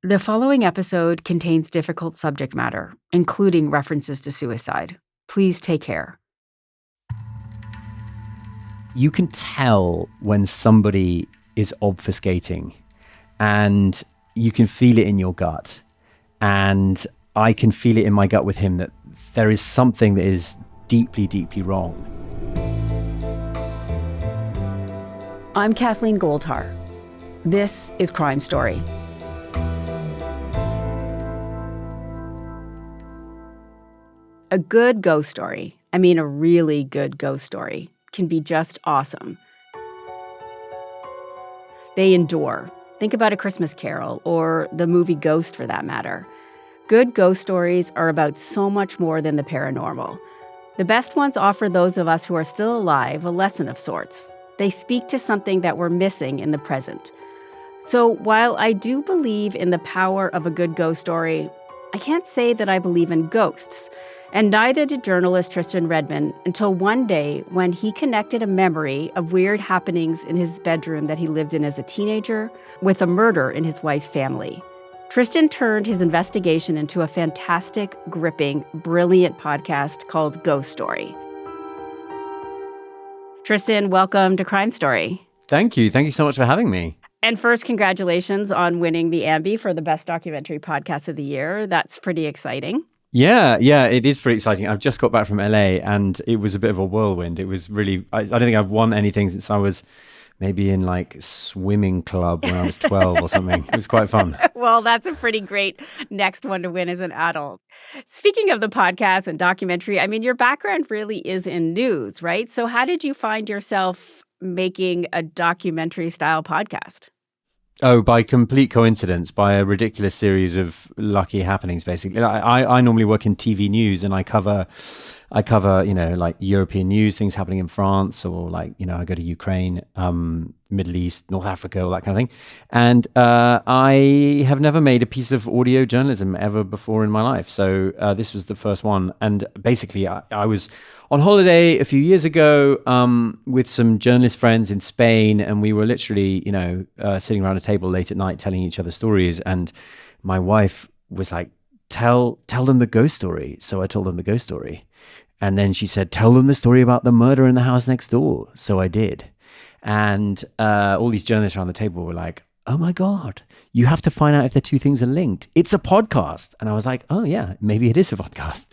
The following episode contains difficult subject matter, including references to suicide. Please take care. You can tell when somebody is obfuscating, and you can feel it in your gut. And I can feel it in my gut with him that there is something that is deeply, deeply wrong. I'm Kathleen Goldhar. This is Crime Story. A good ghost story, a really good ghost story, can be just awesome. They endure. Think about A Christmas Carol or the movie Ghost for that matter. Good ghost stories are about so much more than the paranormal. The best ones offer those of us who are still alive a lesson of sorts. They speak to something that we're missing in the present. So while I do believe in the power of a good ghost story, I can't say that I believe in ghosts. And neither did journalist Tristan Redman until one day when he connected a memory of weird happenings in his bedroom that he lived in as a teenager with a murder in his wife's family. Tristan turned his investigation into a fantastic, gripping, brilliant podcast called Ghost Story. Tristan, welcome to Crime Story. Thank you. Thank you so much for having me. And first, congratulations on winning the Ambie for the Best Documentary Podcast of the Year. That's pretty exciting. Yeah, it is pretty exciting. I've just got back from LA and it was a bit of a whirlwind. It was really, I don't think I've won anything since I was maybe in like swimming club when I was 12 or something. It was quite fun. Well, that's a pretty great next one to win as an adult. Speaking of the podcast and documentary, your background really is in news, right? So how did you find yourself making a documentary style podcast? Oh, by complete coincidence, by a ridiculous series of lucky happenings, basically. I normally work in TV news and I cover, like European news, things happening in France, or I go to Ukraine, Middle East, North Africa, all that kind of thing. And I have never made a piece of audio journalism ever before in my life. So this was the first one. And basically, I was on holiday a few years ago with some journalist friends in Spain, and we were literally, sitting around a table late at night telling each other stories. And my wife was like, tell them the ghost story. So I told them the ghost story. And then she said, tell them the story about the murder in the house next door. So I did. And all these journalists around the table were like, oh my God, you have to find out if the two things are linked. It's a podcast. And I was like, oh yeah, maybe it is a podcast.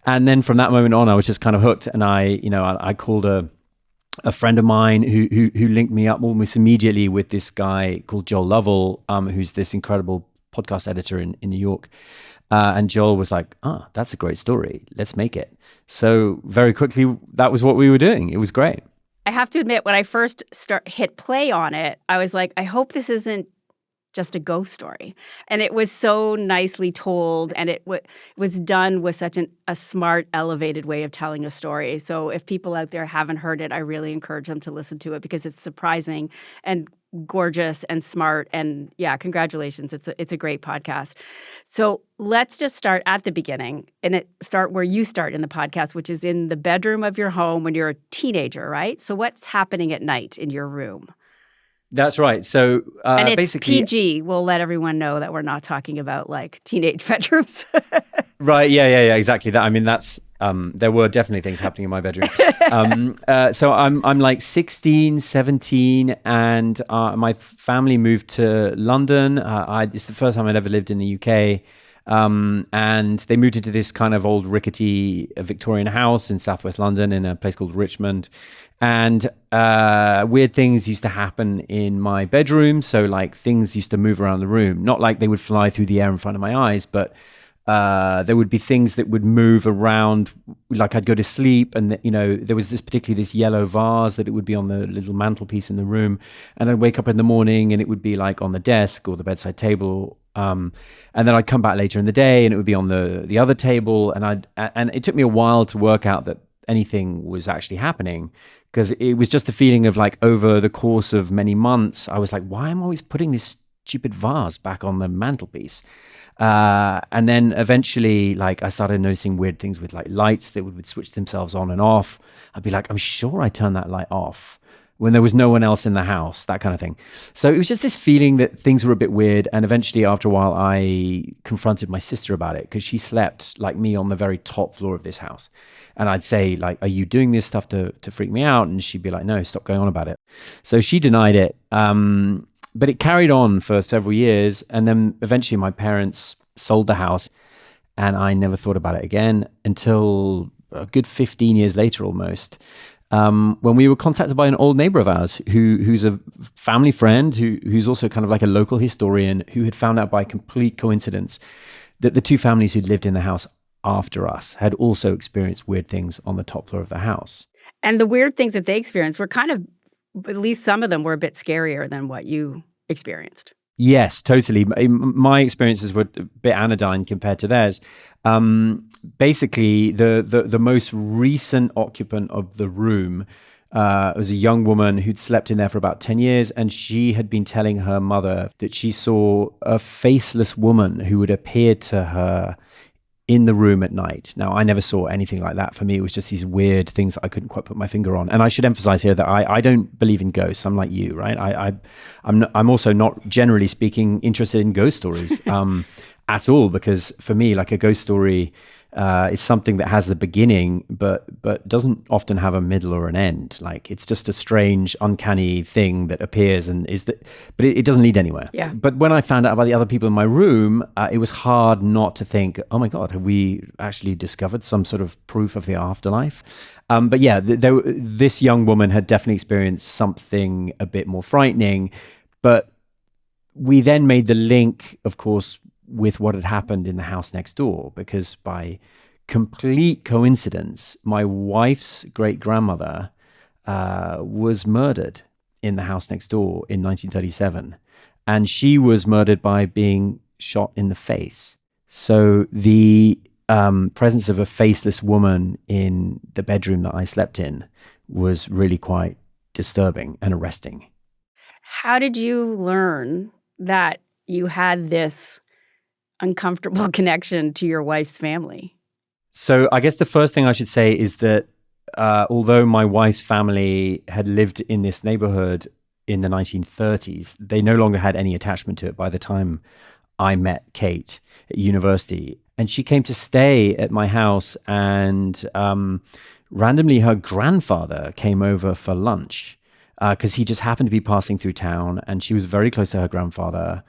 And then from that moment on, I was just kind of hooked. And I called a friend of mine who linked me up almost immediately with this guy called Joel Lovell, who's this incredible podcast editor in New York. And Joel was like, that's a great story. Let's make it. So very quickly, that was what we were doing. It was great. I have to admit, when I first hit play on it, I was like, I hope this isn't just a ghost story. And it was so nicely told, and it was done with such a smart, elevated way of telling a story. So if people out there haven't heard it, I really encourage them to listen to it because it's surprising and gorgeous and smart. And yeah, congratulations. It's a great podcast. So let's just start at the beginning and start where you start in the podcast, which is in the bedroom of your home when you're a teenager, right? So what's happening at night in your room? That's right. So and it's basically PG. We'll let everyone know that we're not talking about like teenage bedrooms. Right. Yeah. Exactly. That's there were definitely things happening in my bedroom. So I'm like 16, 17, and my family moved to London. It's the first time I'd ever lived in the UK. And they moved into this kind of old rickety Victorian house in southwest London in a place called Richmond. And weird things used to happen in my bedroom. So like things used to move around the room, not like they would fly through the air in front of my eyes, but there would be things that would move around. Like I'd go to sleep and there was this yellow vase that it would be on the little mantelpiece in the room. And I'd wake up in the morning and it would be like on the desk or the bedside table. And then I'd come back later in the day and it would be on the other table. And it took me a while to work out that anything was actually happening, because it was just a feeling of like over the course of many months, I was like, why am I always putting this stupid vase back on the mantelpiece? And then eventually, like, I started noticing weird things with like lights that would switch themselves on and off. I'd be like, I'm sure I turned that light off. when there was no one else in the house, that kind of thing. So it was just this feeling that things were a bit weird. And eventually, after a while, I confronted my sister about it because she slept like me on the very top floor of this house. And I'd say, like, are you doing this stuff to freak me out? And she'd be like, no, stop going on about it. So she denied it. But it carried on for several years. And then eventually my parents sold the house and I never thought about it again until a good 15 years later almost. When we were contacted by an old neighbor of ours who's a family friend, who's also kind of like a local historian, who had found out by complete coincidence that the two families who'd lived in the house after us had also experienced weird things on the top floor of the house. And the weird things that they experienced were kind of, at least some of them were a bit scarier than what you experienced. Yes, totally. My experiences were a bit anodyne compared to theirs. Basically, the most recent occupant of the room was a young woman who'd slept in there for about 10 years, and she had been telling her mother that she saw a faceless woman who would appear to her in the room at night. Now, I never saw anything like that. For me, it was just these weird things that I couldn't quite put my finger on. And I should emphasize here that I don't believe in ghosts. I'm like you, right? I'm also not, generally speaking, interested in ghost stories at all, because for me, like, a ghost story is something that has the beginning, but doesn't often have a middle or an end. Like, it's just a strange, uncanny thing that appears and is that, but it doesn't lead anywhere. Yeah. But when I found out about the other people in my room, it was hard not to think, oh my God, have we actually discovered some sort of proof of the afterlife? But yeah, this young woman had definitely experienced something a bit more frightening. But we then made the link, of course, with what had happened in the house next door, because by complete coincidence, my wife's great-grandmother was murdered in the house next door in 1937. And she was murdered by being shot in the face. So the presence of a faceless woman in the bedroom that I slept in was really quite disturbing and arresting. How did you learn that you had this uncomfortable connection to your wife's family? So I guess the first thing I should say is that although my wife's family had lived in this neighborhood in the 1930s, they no longer had any attachment to it by the time I met Kate at university. And she came to stay at my house, and randomly her grandfather came over for lunch because he just happened to be passing through town, and she was very close to her grandfather.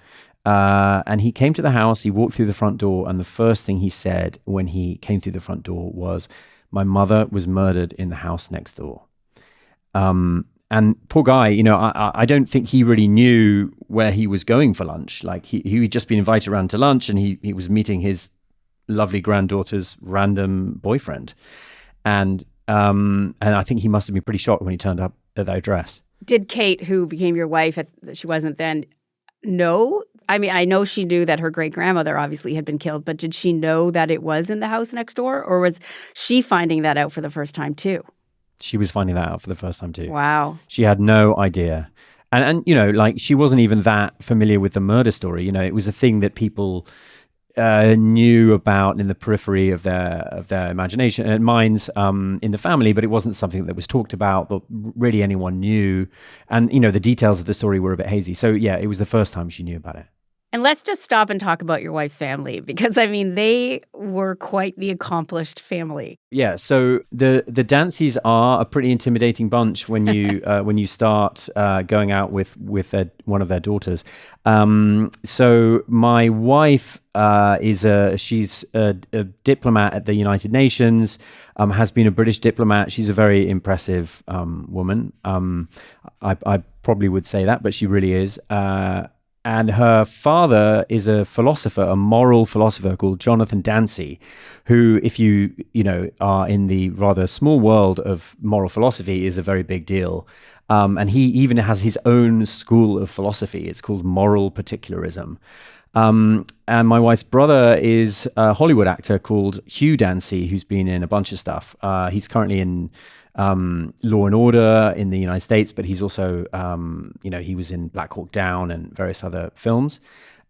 And he came to the house, he walked through the front door, and the first thing he said when he came through the front door was, my mother was murdered in the house next door. And poor guy, I don't think he really knew where he was going for lunch. Like, he'd just been invited around to lunch, and he was meeting his lovely granddaughter's random boyfriend. And I think he must have been pretty shocked when he turned up at that address. Did Kate, who became your wife, she wasn't then, know? I mean, I know she knew that her great-grandmother obviously had been killed, but did she know that it was in the house next door? Or was she finding that out for the first time too? She was finding that out for the first time too. Wow. She had no idea. And like, she wasn't even that familiar with the murder story. It was a thing that people knew about in the periphery of their imagination and minds in the family, but it wasn't something that was talked about that really anyone knew. And, the details of the story were a bit hazy. So yeah, it was the first time she knew about it. And let's just stop and talk about your wife's family, because, I mean, they were quite the accomplished family. Yeah, so the Dancies are a pretty intimidating bunch when you start going out with one of their daughters. So my wife she's a diplomat at the United Nations, has been a British diplomat. She's a very impressive woman. I probably would say that, but she really is. And her father is a philosopher, a moral philosopher called Jonathan Dancy, who, if you are in the rather small world of moral philosophy, is a very big deal. And he even has his own school of philosophy. It's called moral particularism. And my wife's brother is a Hollywood actor called Hugh Dancy, who's been in a bunch of stuff. He's currently in Law and Order in the United States, but he's also, he was in Black Hawk Down and various other films.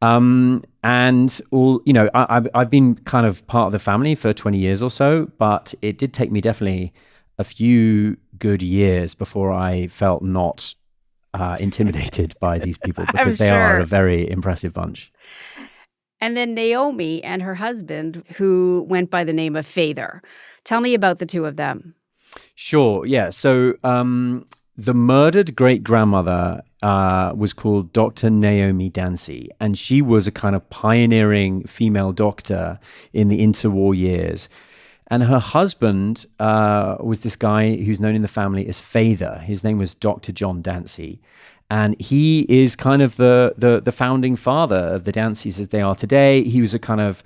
And all, I've been kind of part of the family for 20 years or so, but it did take me definitely a few good years before I felt not intimidated by these people, because they are a very impressive bunch. And then Naomi and her husband, who went by the name of Father. Tell me about the two of them. Sure, yeah. So the murdered great-grandmother was called Dr. Naomi Dancy, and she was a kind of pioneering female doctor in the interwar years. And her husband was this guy who's known in the family as Father. His name was Dr. John Dancy. And he is kind of the founding father of the Dancys as they are today. He was a kind of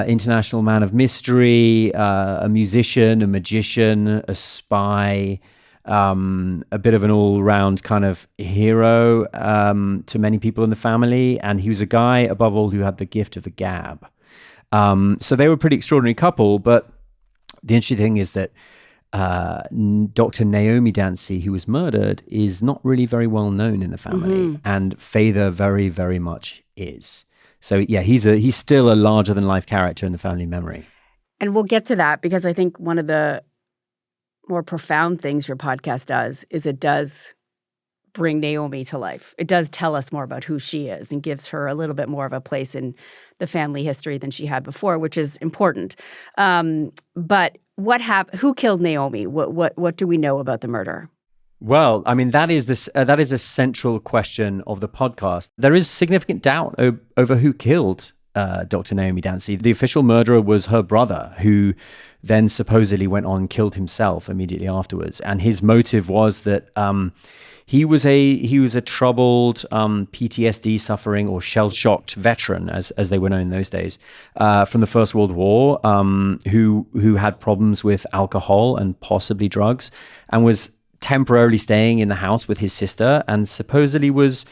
international man of mystery, a musician, a magician, a spy, a bit of an all-round kind of hero to many people in the family. And he was a guy, above all, who had the gift of the gab. So they were a pretty extraordinary couple. But the interesting thing is that Dr. Naomi Dancy, who was murdered, is not really very well known in the family, and Father very, very much is. So yeah, he's still a larger than life character in the family memory. And we'll get to that, because I think one of the more profound things your podcast does is it does bring Naomi to life. It does tell us more about who she is and gives her a little bit more of a place in the family history than she had before, which is important. But what happened? Who killed Naomi? What do we know about the murder? Well, I mean, that is a central question of the podcast. There is significant doubt over who killed Dr. Naomi Dancy. The official murderer was her brother, who then supposedly went on and killed himself immediately afterwards. And his motive was that he was a troubled PTSD suffering or shell-shocked veteran, as they were known in those days, from the First World War, who had problems with alcohol and possibly drugs, and was temporarily staying in the house with his sister, and supposedly was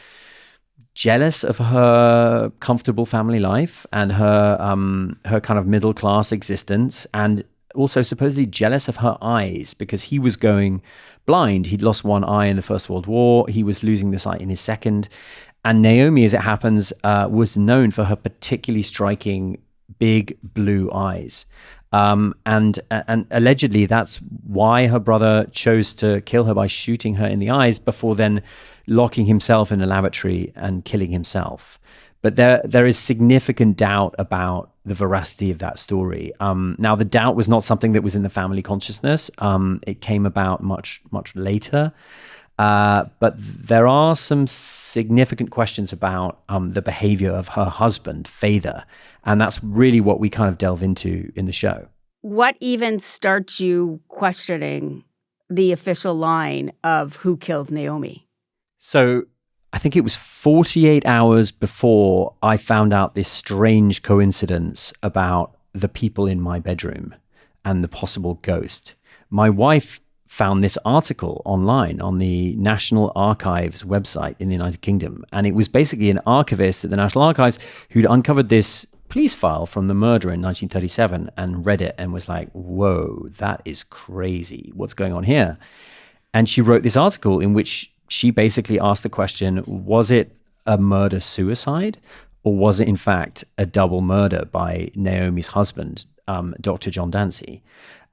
jealous of her comfortable family life and her kind of middle-class existence, and also supposedly jealous of her eyes, because he was going blind. He'd lost one eye in the First World War. He was losing the sight in his second. And Naomi, as it happens, was known for her particularly striking big blue eyes. And allegedly that's why her brother chose to kill her by shooting her in the eyes before then locking himself in a lavatory and killing himself. But there is significant doubt about the veracity of that story. Now, the doubt was not something that was in the family consciousness. It came about much, much later. But there are some significant questions about the behavior of her husband, Father. And that's really what we kind of delve into in the show. What even starts you questioning the official line of who killed Naomi? So I think it was 48 hours before I found out this strange coincidence about the people in my bedroom and the possible ghost. My wife found this article online on the National Archives website in the United Kingdom. And it was basically an archivist at the National Archives who'd uncovered this police file from the murder in 1937 and read it and was like, whoa, that is crazy. What's going on here? And she wrote this article in which she basically asked the question, was it a murder-suicide, or was it in fact a double murder by Naomi's husband, Dr. John Dancy?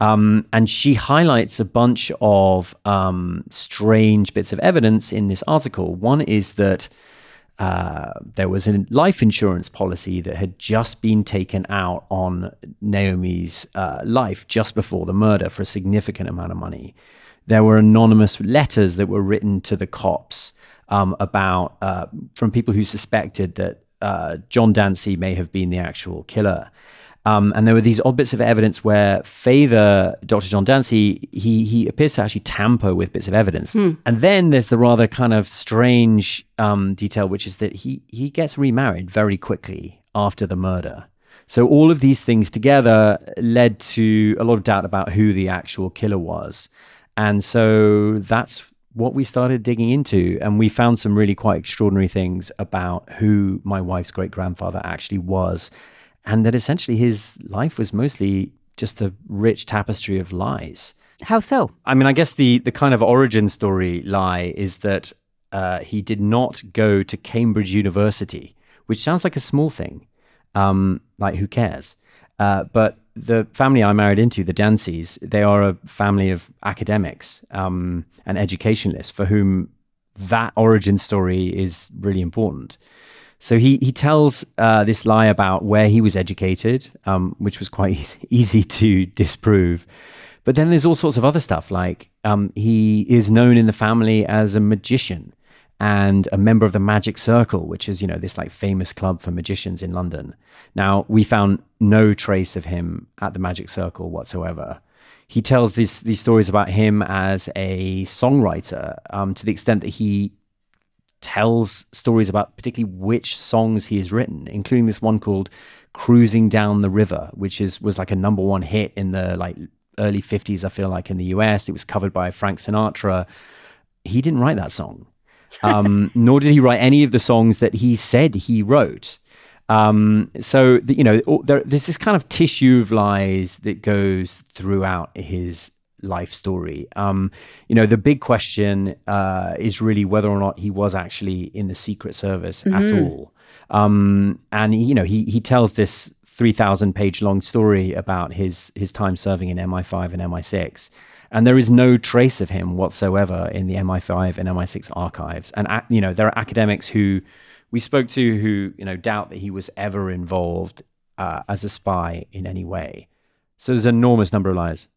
And she highlights a bunch of strange bits of evidence in this article. One is that there was a life insurance policy that had just been taken out on Naomi's life just before the murder for a significant amount of money. There were anonymous letters that were written to the cops about from people who suspected that John Dancy may have been the actual killer. And there were these odd bits of evidence where Father, Dr. John Dancy, he appears to actually tamper with bits of evidence. And then there's the rather kind of strange detail, which is that he gets remarried very quickly after the murder. So all of these things together led to a lot of doubt about who the actual killer was. And so that's what we started digging into. And we found some really quite extraordinary things about who my wife's great-grandfather actually was. And that essentially his life was mostly just a rich tapestry of lies. How so? I mean, I guess the kind of origin story lie is that he did not go to Cambridge University, which sounds like a small thing. Like, who cares? But the family I married into, the Dancies, they are a family of academics and educationalists for whom that origin story is really important. So he tells this lie about where he was educated, which was quite easy to disprove. But then there's all sorts of other stuff, like he is known in the family as a magician and a member of the Magic Circle, which is, this like famous club for magicians in London. Now, we found no trace of him at the Magic Circle whatsoever. He tells these stories about him as a songwriter, to the extent that he tells stories about particularly which songs he has written, including this one called Cruising Down the River, which was like a number one hit in the like early 50s, I feel like, in the US. It was covered by Frank Sinatra. He didn't write that song. Nor did he write any of the songs that he said he wrote. So, there's this kind of tissue of lies that goes throughout his life story. The big question is really whether or not he was actually in the Secret Service at all. And he tells this 3,000-page long story about his time serving in MI5 and MI6. And there is no trace of him whatsoever in the MI5 and MI6 archives. And, there are academics who we spoke to who, doubt that he was ever involved as a spy in any way. So there's an enormous number of lies.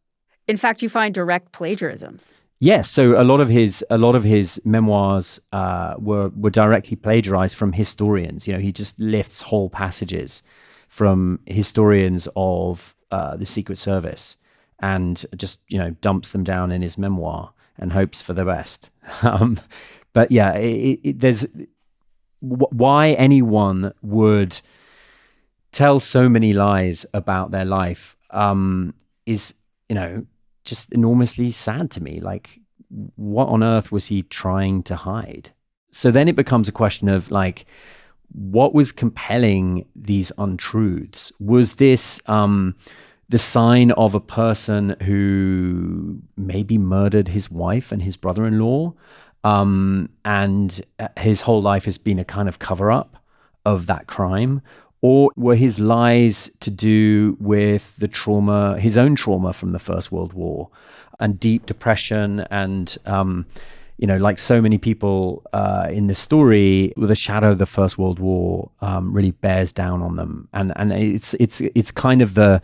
In fact, you find direct plagiarisms. Yes. So a lot of his memoirs were directly plagiarized from historians. He just lifts whole passages from historians of the Secret Service and just, dumps them down in his memoir and hopes for the best. But yeah, there's why anyone would tell so many lies about their life is, just enormously sad to me. Like, what on earth was he trying to hide? So then it becomes a question of like, what was compelling these untruths? Was this the sign of a person who maybe murdered his wife and his brother-in-law, and his whole life has been a kind of cover-up of that crime? Or were his lies to do with the trauma, his own trauma from the First World War and deep depression and, like so many people in the story, the shadow of the First World War really bears down on them, and it's kind of the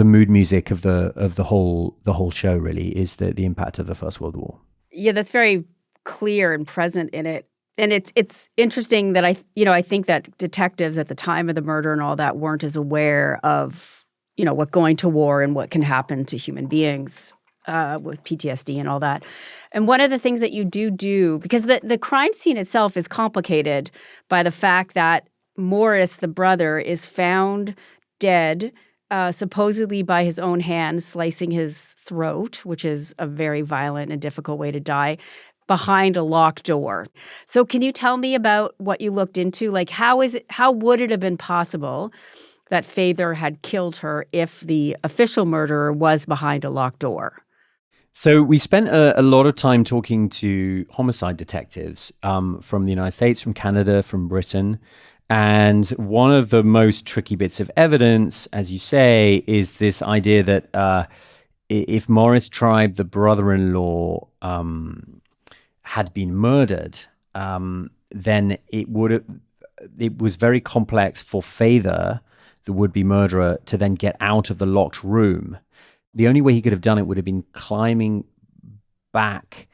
mood music of the whole show. Really, is the impact of the First World War. Yeah, that's very clear and present in it. And it's interesting that I think that detectives at the time of the murder and all that weren't as aware of, what going to war and what can happen to human beings with PTSD and all that. And one of the things that you do, because the crime scene itself is complicated by the fact that Morris, the brother, is found dead, supposedly by his own hand, slicing his throat, which is a very violent and difficult way to die, behind a locked door. So can you tell me about what you looked into? Like, how would it have been possible that Father had killed her if the official murderer was behind a locked door? So we spent a lot of time talking to homicide detectives from the United States, from Canada, from Britain. And one of the most tricky bits of evidence, as you say, is this idea that if Morris Tribe, the brother-in-law, had been murdered, then it was very complex for Father, the would-be murderer, to then get out of the locked room. The only way he could have done it would have been climbing back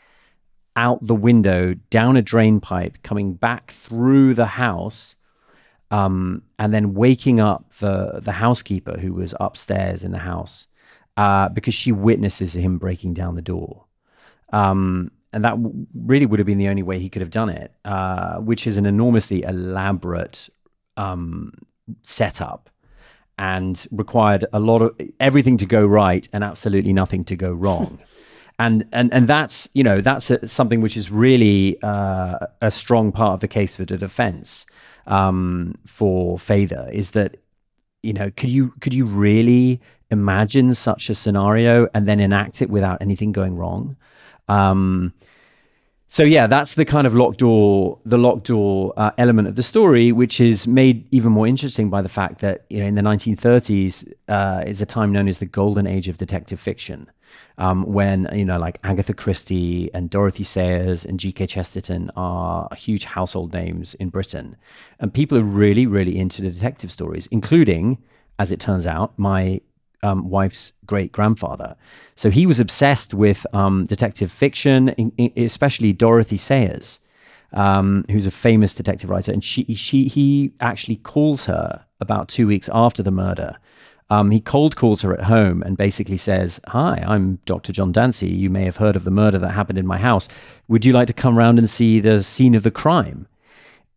out the window, down a drain pipe, coming back through the house, and then waking up the housekeeper who was upstairs in the house, because she witnesses him breaking down the door. And that really would have been the only way he could have done it, which is an enormously elaborate setup and required a lot of everything to go right and absolutely nothing to go wrong. And that's, something which is really a strong part of the case for the defense for Father, is that, could you really imagine such a scenario and then enact it without anything going wrong? So yeah, that's the kind of the locked door element of the story, which is made even more interesting by the fact that, in the 1930s is a time known as the golden age of detective fiction, when like Agatha Christie and Dorothy Sayers and G.K. Chesterton are huge household names in Britain, and people are really, really into the detective stories, including, as it turns out, my wife's great-grandfather. So he was obsessed with detective fiction, especially Dorothy Sayers, who's a famous detective writer. And he actually calls her about 2 weeks after the murder. He cold calls her at home and basically says, "Hi, I'm Dr. John Dancy. You may have heard of the murder that happened in my house. Would you like to come round and see the scene of the crime?"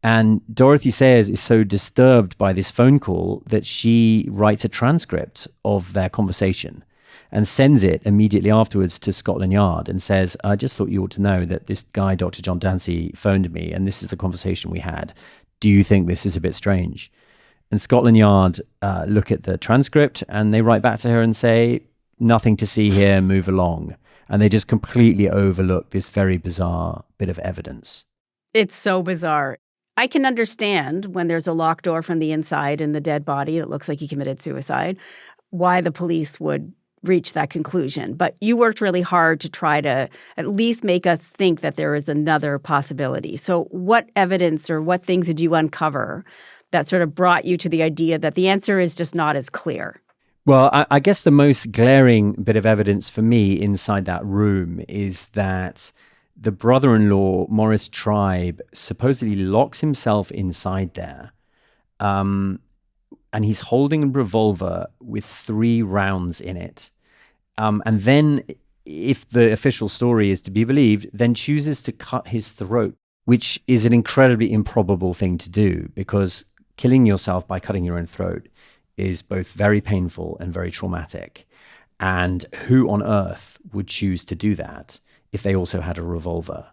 And Dorothy Sayers is so disturbed by this phone call that she writes a transcript of their conversation and sends it immediately afterwards to Scotland Yard and says, "I just thought you ought to know that this guy, Dr. John Dancy, phoned me and this is the conversation we had. Do you think this is a bit strange?" And Scotland Yard look at the transcript and they write back to her and say, "Nothing to see here, move along." And they just completely overlook this very bizarre bit of evidence. It's so bizarre. I can understand when there's a locked door from the inside in the dead body, it looks like he committed suicide, why the police would reach that conclusion. But you worked really hard to try to at least make us think that there is another possibility. So what evidence or what things did you uncover that sort of brought you to the idea that the answer is just not as clear? Well, I guess the most glaring bit of evidence for me inside that room is that the brother-in-law, Morris Tribe, supposedly locks himself inside there. And he's holding a revolver with 3 rounds in it. And then, if the official story is to be believed, then chooses to cut his throat, which is an incredibly improbable thing to do, because killing yourself by cutting your own throat is both very painful and very traumatic. And who on earth would choose to do that if they also had a revolver?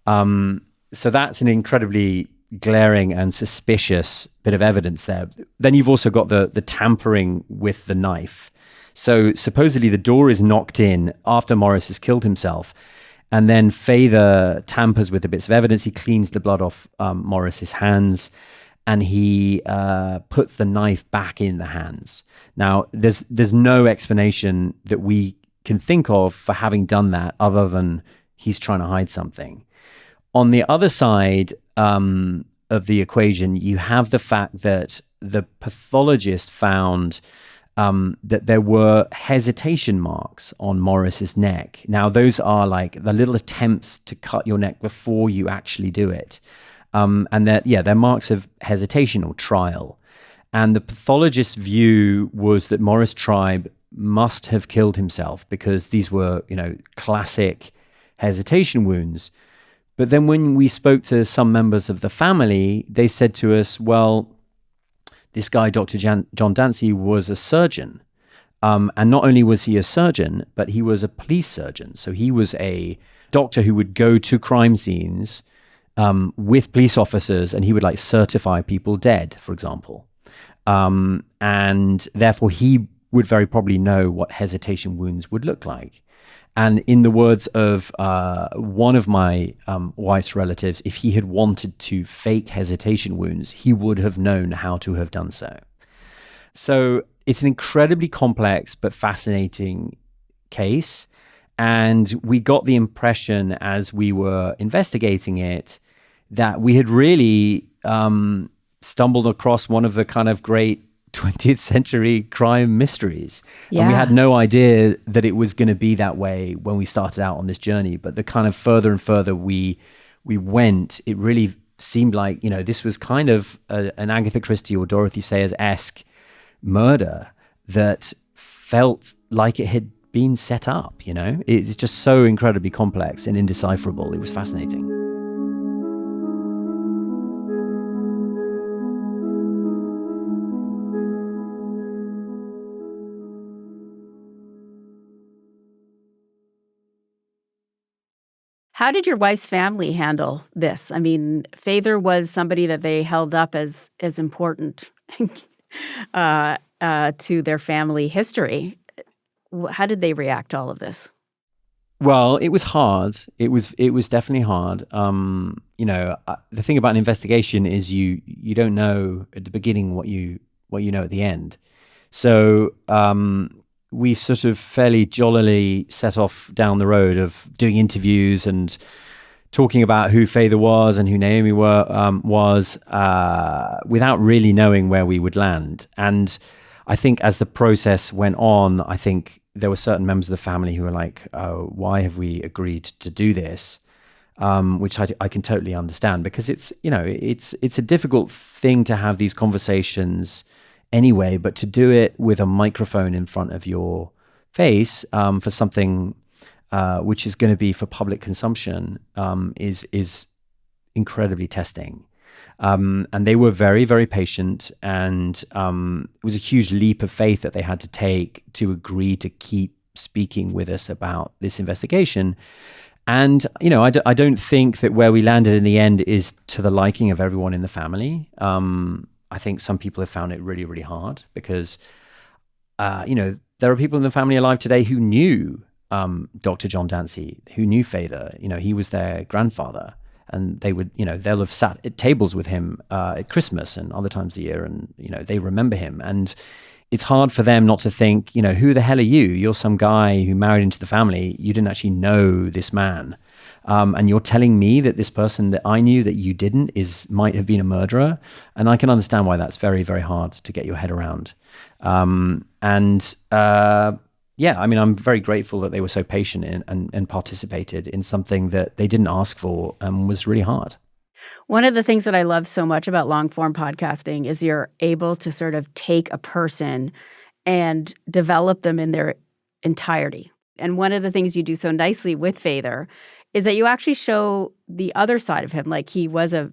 So that's an incredibly glaring and suspicious bit of evidence there. Then you've also got the tampering with the knife. So supposedly the door is knocked in after Morris has killed himself, and then Father tampers with the bits of evidence. He cleans the blood off Morris's hands, and he puts the knife back in the hands. Now, there's no explanation that we can think of for having done that other than he's trying to hide something. On the other side of the equation, you have the fact that the pathologist found that there were hesitation marks on Morris's neck. Now, those are like the little attempts to cut your neck before you actually do it. And they're marks of hesitation or trial. And the pathologist's view was that Morris Tribe must have killed himself because these were, classic hesitation wounds. But then when we spoke to some members of the family, they said to us, well, this guy, Dr. John Dancy, was a surgeon. And not only was he a surgeon, but he was a police surgeon. So he was a doctor who would go to crime scenes with police officers, and he would certify people dead, for example. And therefore he would very probably know what hesitation wounds would look like. And in the words of one of my wife's relatives, if he had wanted to fake hesitation wounds, he would have known how to have done so. So it's an incredibly complex but fascinating case. And we got the impression as we were investigating it that we had really stumbled across one of the kind of great 20th century crime mysteries. Yeah. And we had no idea that it was going to be that way when we started out on this journey. But the kind of further and further we went, it really seemed like, this was kind of an Agatha Christie or Dorothy Sayers-esque murder that felt like it had been set up, It's just so incredibly complex and indecipherable. It was fascinating. How did your wife's family handle this? I mean, Father was somebody that they held up as important to their family history. How did they react to all of this? Well, it was hard. It was definitely hard. The thing about an investigation is you don't know at the beginning what you know at the end. So we sort of fairly jollily set off down the road of doing interviews and talking about who Father was and who Naomi was, without really knowing where we would land. And I think as the process went on, I think there were certain members of the family who were like, "Oh, why have we agreed to do this?" Which I can totally understand, because it's a difficult thing to have these conversations anyway, but to do it with a microphone in front of your face for something which is going to be for public consumption is incredibly testing. And they were very, very patient, and it was a huge leap of faith that they had to take to agree to keep speaking with us about this investigation. And, I don't think that where we landed in the end is to the liking of everyone in the family. I think some people have found it really, really hard because, there are people in the family alive today who knew Dr. John Dancy, who knew Father. He was their grandfather. And they would, they'll have sat at tables with him at Christmas and other times of the year, and, they remember him. And it's hard for them not to think, who the hell are you? You're some guy who married into the family. You didn't actually know this man. And you're telling me that this person that I knew that you didn't might have been a murderer. And I can understand why that's very, very hard to get your head around. Yeah, I'm very grateful that they were so patient and participated in something that they didn't ask for and was really hard. One of the things that I love so much about long form podcasting is you're able to sort of take a person and develop them in their entirety. And one of the things you do so nicely with Father is that you actually show the other side of him. Like, he was a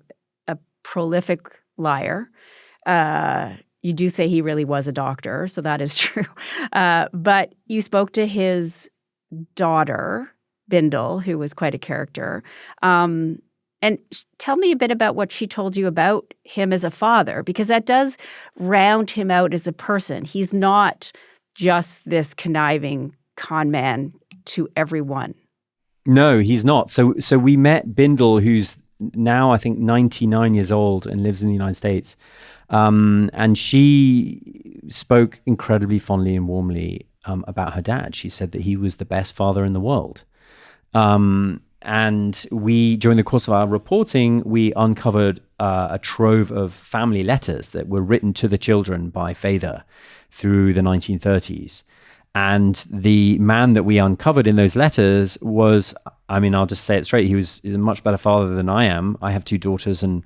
prolific liar. You do say he really was a doctor, so that is true. But you spoke to his daughter, Bindle, who was quite a character. And tell me a bit about what she told you about him as a father, because that does round him out as a person. He's not just this conniving con man to everyone. No, he's not. So we met Bindle, who's now, I think, 99 years old and lives in the United States. And she spoke incredibly fondly and warmly about her dad. She said that he was the best father in the world. And we, during the course of our reporting, we uncovered a trove of family letters that were written to the children by Father through the 1930s. And the man that we uncovered in those letters was, I'll just say it straight, he's a much better father than I am. I have two daughters, and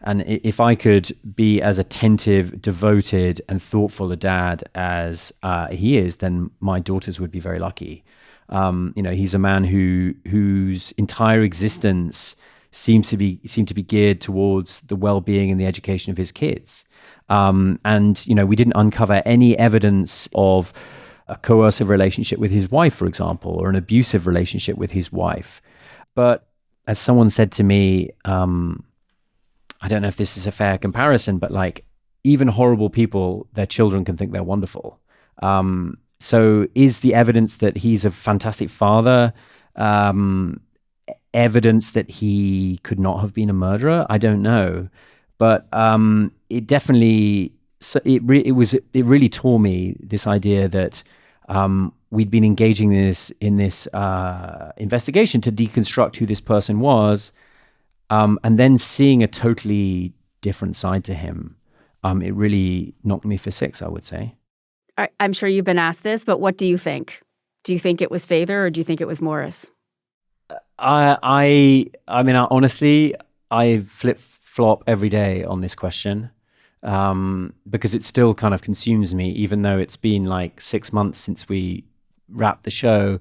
if I could be as attentive, devoted, and thoughtful a dad as he is, then my daughters would be very lucky. He's a man whose entire existence seemed to be geared towards the well-being and the education of his kids. We didn't uncover any evidence of a coercive relationship with his wife, for example, or an abusive relationship with his wife. But as someone said to me, I don't know if this is a fair comparison, but like, even horrible people, their children can think they're wonderful. So is the evidence that he's a fantastic father evidence that he could not have been a murderer? I don't know. But it definitely, it really tore me, this idea that we'd been engaging in this investigation to deconstruct who this person was, and then seeing a totally different side to him. It really knocked me for six, I would say. I'm sure you've been asked this, but what do you think? Do you think it was Father, or do you think it was Morris? Honestly, I flip-flop every day on this question, because it still kind of consumes me, even though it's been like 6 months since we wrapped the show.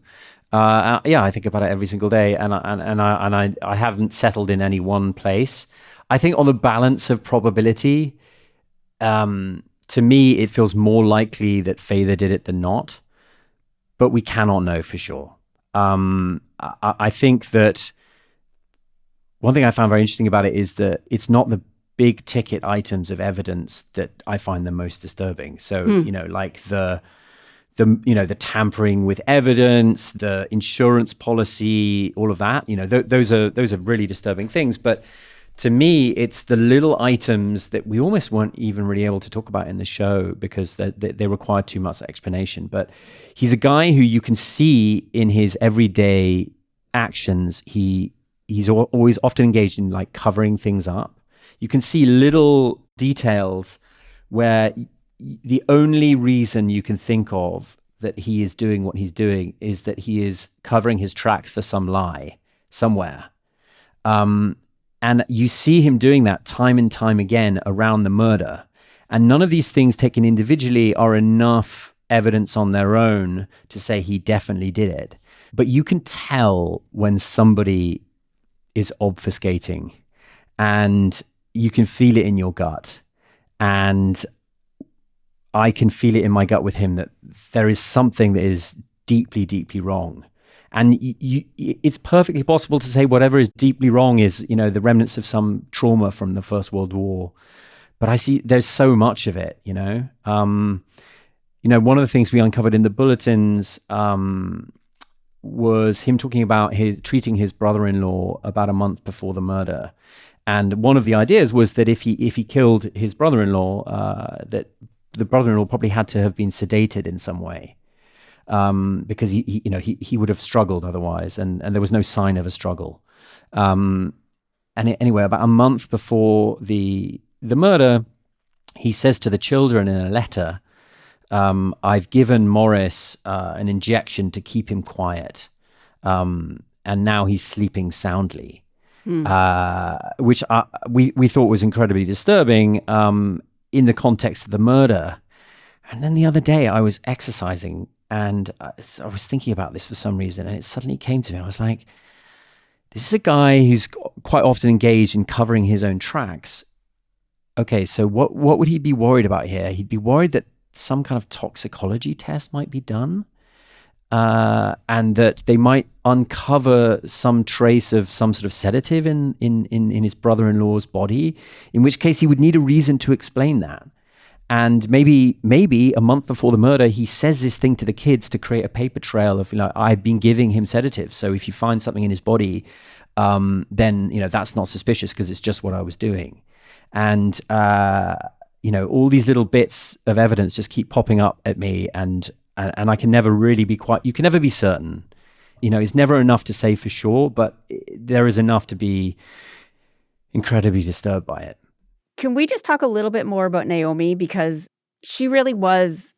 I think about it every single day, and I haven't settled in any one place. I think on the balance of probability, to me, it feels more likely that Father did it than not, but we cannot know for sure. I think that one thing I found very interesting about it is that it's not the big ticket items of evidence that I find the most disturbing. So, like the the tampering with evidence, the insurance policy, all of that. Those are really disturbing things. But to me, it's the little items that we almost weren't even really able to talk about in the show because they require too much explanation. But he's a guy who you can see in his everyday actions. He's always often engaged in like covering things up. You can see little details where the only reason you can think of that he is doing what he's doing is that he is covering his tracks for some lie somewhere. And you see him doing that time and time again around the murder. And none of these things taken individually are enough evidence on their own to say he definitely did it. But you can tell when somebody is obfuscating, and you can feel it in your gut. And I can feel it in my gut with him that there is something that is deeply, deeply wrong. And it's perfectly possible to say whatever is deeply wrong is, the remnants of some trauma from the First World War. But I see there's so much of it, one of the things we uncovered in the bulletins was him talking about treating his brother-in-law about a month before the murder. And one of the ideas was that if he killed his brother-in-law, that the brother-in-law probably had to have been sedated in some way. Because he would have struggled otherwise, and there was no sign of a struggle. Anyway, about a month before the murder, he says to the children in a letter, "I've given Morris an injection to keep him quiet, and now he's sleeping soundly," which we thought was incredibly disturbing in the context of the murder. And then the other day, I was exercising. And I was thinking about this for some reason, and it suddenly came to me. I was like, this is a guy who's quite often engaged in covering his own tracks. Okay, so what would he be worried about here? He'd be worried that some kind of toxicology test might be done, and that they might uncover some trace of some sort of sedative in his brother-in-law's body, in which case he would need a reason to explain that. And maybe a month before the murder, he says this thing to the kids to create a paper trail of, I've been giving him sedatives. So if you find something in his body, then, that's not suspicious because it's just what I was doing. And, all these little bits of evidence just keep popping up at me. And I can never really you can never be certain. It's never enough to say for sure, but there is enough to be incredibly disturbed by it. Can we just talk a little bit more about Naomi? Because she really was,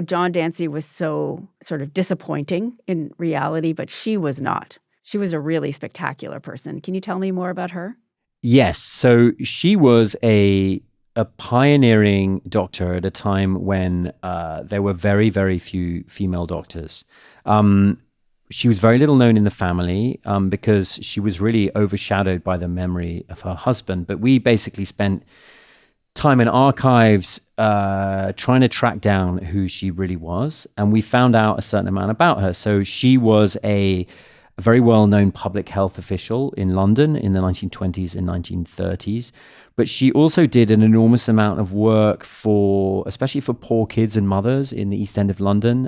John Dancy was so sort of disappointing in reality, but she was not. She was a really spectacular person. Can you tell me more about her? Yes. So she was a pioneering doctor at a time when there were very, very few female doctors. She was very little known in the family because she was really overshadowed by the memory of her husband. But we basically spent time in archives trying to track down who she really was. And we found out a certain amount about her. So she was a very well-known public health official in London in the 1920s and 1930s. But she also did an enormous amount of work especially for poor kids and mothers in the East End of London.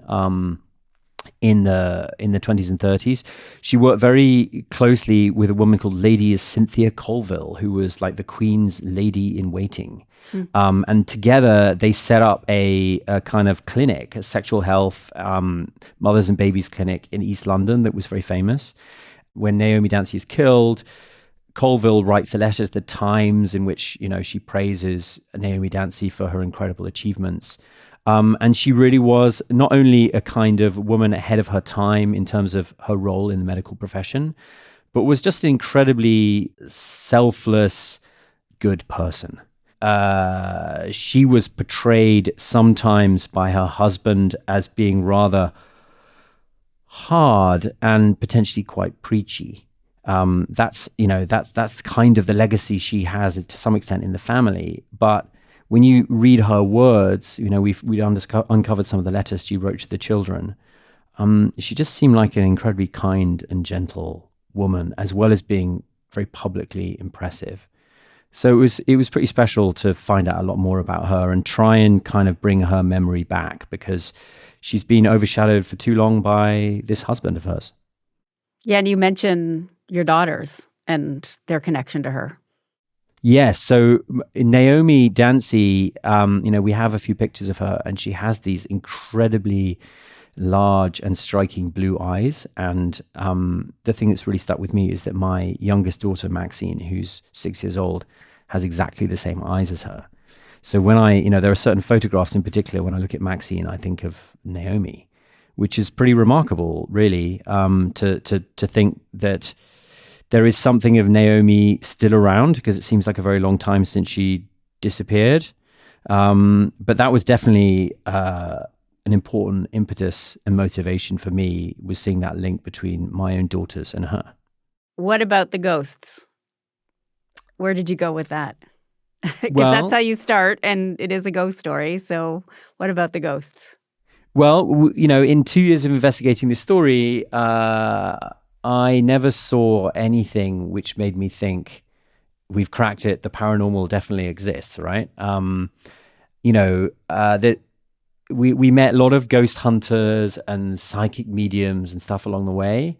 In the 20s and 30s. She worked very closely with a woman called Lady Cynthia Colville, who was like the Queen's lady in waiting. And together they set up a kind of clinic, a sexual health mothers and babies clinic in East London that was very famous. When Naomi Dancy is killed, Colville writes a letter to the Times in which, she praises Naomi Dancy for her incredible achievements. And she really was not only a kind of woman ahead of her time in terms of her role in the medical profession, but was just an incredibly selfless, good person. She was portrayed sometimes by her husband as being rather hard and potentially quite preachy. That's kind of the legacy she has to some extent in the family. But when you read her words, we'd uncovered some of the letters she wrote to the children. She just seemed like an incredibly kind and gentle woman, as well as being very publicly impressive. So it was pretty special to find out a lot more about her and try and kind of bring her memory back, because she's been overshadowed for too long by this husband of hers. Yeah, and you mentioned your daughters and their connection to her. Yes. So Naomi Dancy, we have a few pictures of her, and she has these incredibly large and striking blue eyes. And the thing that's really stuck with me is that my youngest daughter, Maxine, who's 6 years old, has exactly the same eyes as her. So when there are certain photographs in particular, when I look at Maxine, I think of Naomi, which is pretty remarkable, really, to think that there is something of Naomi still around, because it seems like a very long time since she disappeared. But that was definitely an important impetus and motivation for me, was seeing that link between my own daughters and her. What about the ghosts? Where did you go with that? Because that's how you start, and it is a ghost story. So what about the ghosts? Well, in 2 years of investigating this story, I never saw anything which made me think we've cracked it. The paranormal definitely exists, right? That we met a lot of ghost hunters and psychic mediums and stuff along the way,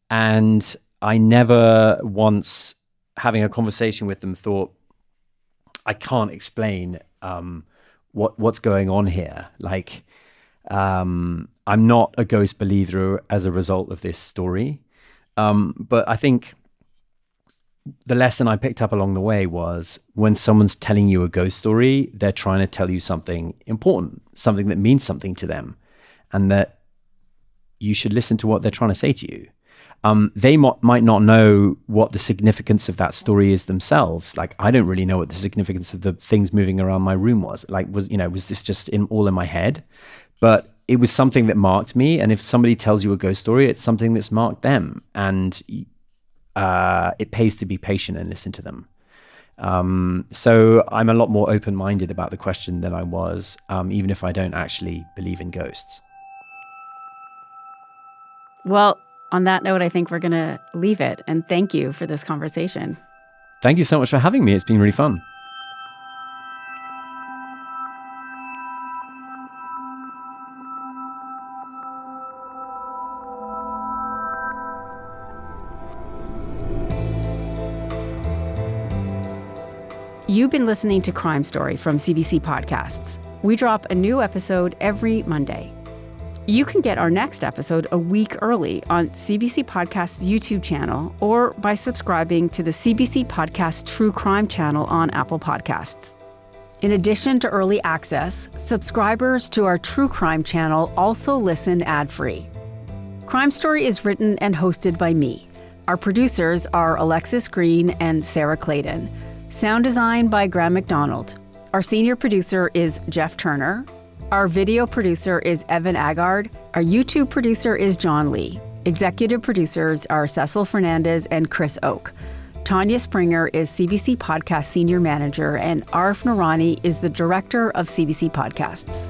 and I never once, having a conversation with them, thought, I can't explain what's going on here. Like, I'm not a ghost believer as a result of this story. But I think the lesson I picked up along the way was, when someone's telling you a ghost story, they're trying to tell you something important, something that means something to them, and that you should listen to what they're trying to say to you. They might not know what the significance of that story is themselves. Like, I don't really know what the significance of the things moving around my room was. Like, was this just all in my head? But it was something that marked me. And if somebody tells you a ghost story, it's something that's marked them. And it pays to be patient and listen to them. So I'm a lot more open-minded about the question than I was, even if I don't actually believe in ghosts. Well, on that note, I think we're going to leave it. And thank you for this conversation. Thank you so much for having me. It's been really fun. You've been listening to Crime Story from CBC Podcasts. We drop a new episode every Monday. You can get our next episode a week early on CBC Podcast's YouTube channel, or by subscribing to the CBC Podcast True Crime channel on Apple Podcasts. In addition to early access, subscribers to our True Crime channel also listen ad-free. Crime Story is written and hosted by me. Our producers are Alexis Green and Sarah Clayton. Sound design by Graham McDonald. Our senior producer is Jeff Turner. Our video producer is Evan Agard. Our YouTube producer is John Lee. Executive producers are Cecil Fernandez and Chris Oak. Tanya Springer is CBC Podcast Senior Manager, and Arif Noorani is the Director of CBC Podcasts.